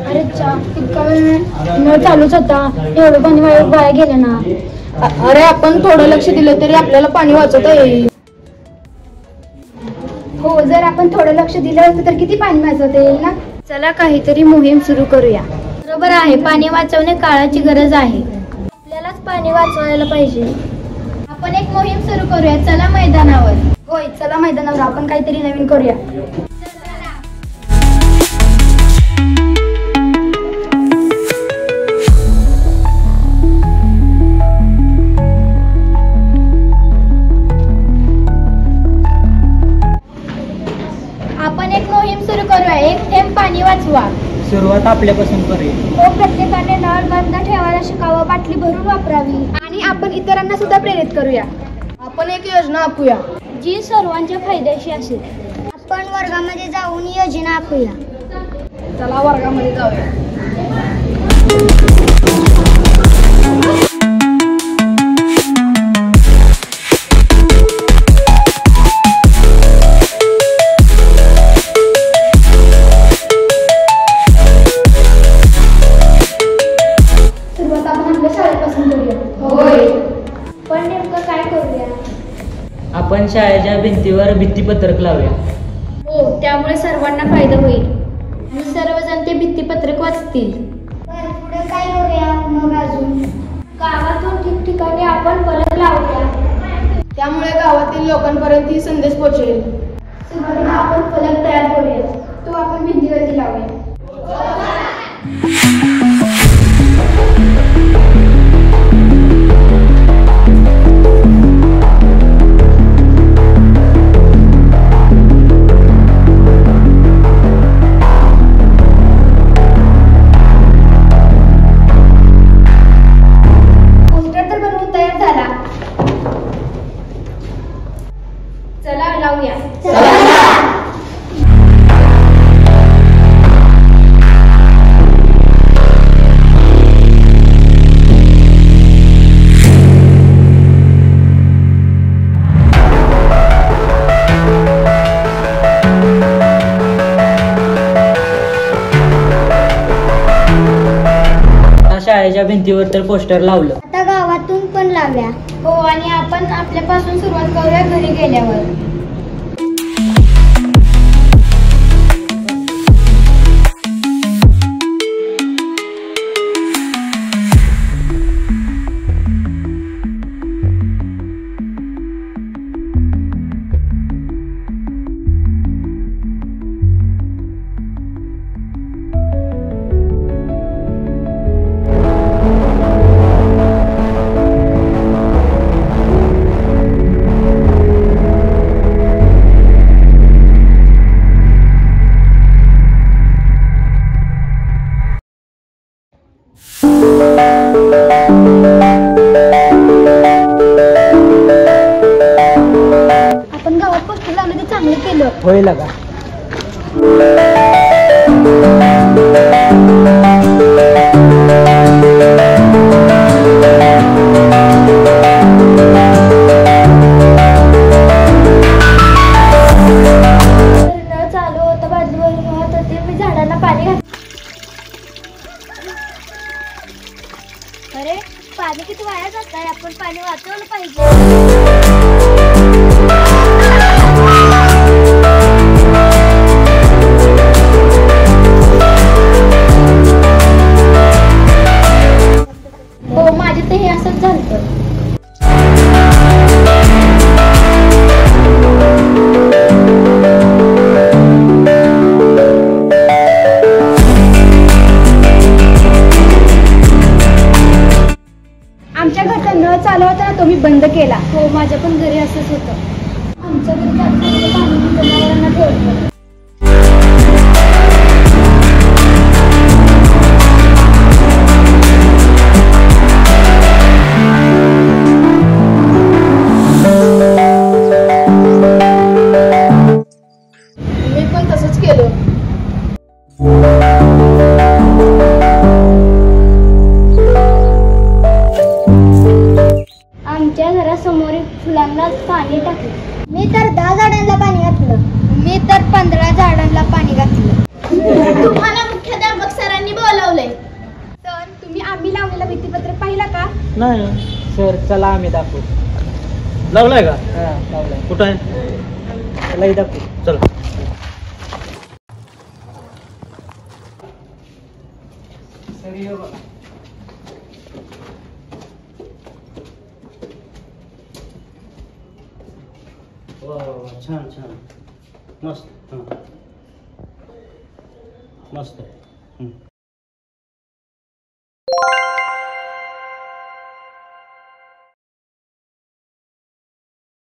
अरे इतका वेळ नळ चालूच होता, एवढं पाणी वाया गेलं ना. अरे आपण थोडं लक्ष दिलं तरी आपल्याला पाणी वाचवता येईल. हो, जर आपण थोडं लक्ष दिलं असतं तर किती पाणी वाचवता येईल ना. चला काहीतरी मोहीम सुरू करूया. बरोबर आहे, पाणी वाचवणे काळाची गरज आहे. आपल्यालाच पाणी वाचवायला पाहिजे. आपण एक मोहीम सुरू करूया. चला मैदानावर. होय, चला मैदानावर. आपण काहीतरी नवीन करूया. आपण एक मोहीम सुरू करूया. एक थेंब पाणी वाचवा. सुरुवात आपल्यापासून करूया. हो, प्रत्येकाने नळ बंद ठेवायला शिकावं, बाटली भरून वापरावी आणि आपण इतरांना सुद्धा प्रेरित करूया. आपण एक योजना आखूया जी सर्वांच्या फायद्याची असेल. आपण वर्गामध्ये जाऊन योजना आखूया. चला वर्गामध्ये जाऊया. सुरुवात आपण आपल्या शाळेपासून करूया. होय, पण नेमकं काय करूया? आपण शाळेच्या भिंतीवर भित्तीपत्रक लावूया. हो, त्यामुळे सर्वांना फायदा होईल आणि सर्वजण ते भित्तीपत्रक वाचतील. पुढे काय करूया मग? अजून गावातून ठिकठिकाणी आपण फलक लावूया. त्यामुळे गावातील लोकांपर्यंत ही संदेश पोहोचेल. सुरुवातीला आपण फलक तयार करूया. तो आपण भिंतीवरती लावूया. चला लावूया. शाळेच्या भिंतीवर तर पोस्टर लावलं. आता गावातून पण लावूया. हो, आणि आपण आपल्यापासून सुरुवात करूया घरी गेल्यावर. आपण गावात पोस्टर लावलं ते चांगलं केलं. होय लगा. नळ चालू होतं, बाजूवर वाहत होते, मी झाडांना पाणी घातलं. अरे, पाणी किती वाया जात आहे. आपण पाणी वाचवलं पाहिजे. हो, माझे तर हे असंच झालं. आमच्या घरचा नळ चालू होता ना, तो मी बंद केला. हो, माझ्या पण घरी असंच होतं. आमच्या घरी पाणी जनावरांना ठेवलं. मी पण तसंच केलं. आमच्या घरासमोरील फुलांना पाणी टाकलं. मी तर 10 झाडांना पाणी घातलं. मी तर 15 झाडांना पाणी घातलं. तुम्हाला मुख्याध्यापक सरांनी बोलावलंय. सर, तुम्ही आम्ही लावलेला भित्तीपत्रक पाहिला का? नाही सर, चला आम्ही दाखवू. लावलाय का? हा लावलाय. कुठं आहे? चला दाखवू. चला. सर हे बघा. वा वा वा, छान छान, मस्त. हां, मस्त आहे.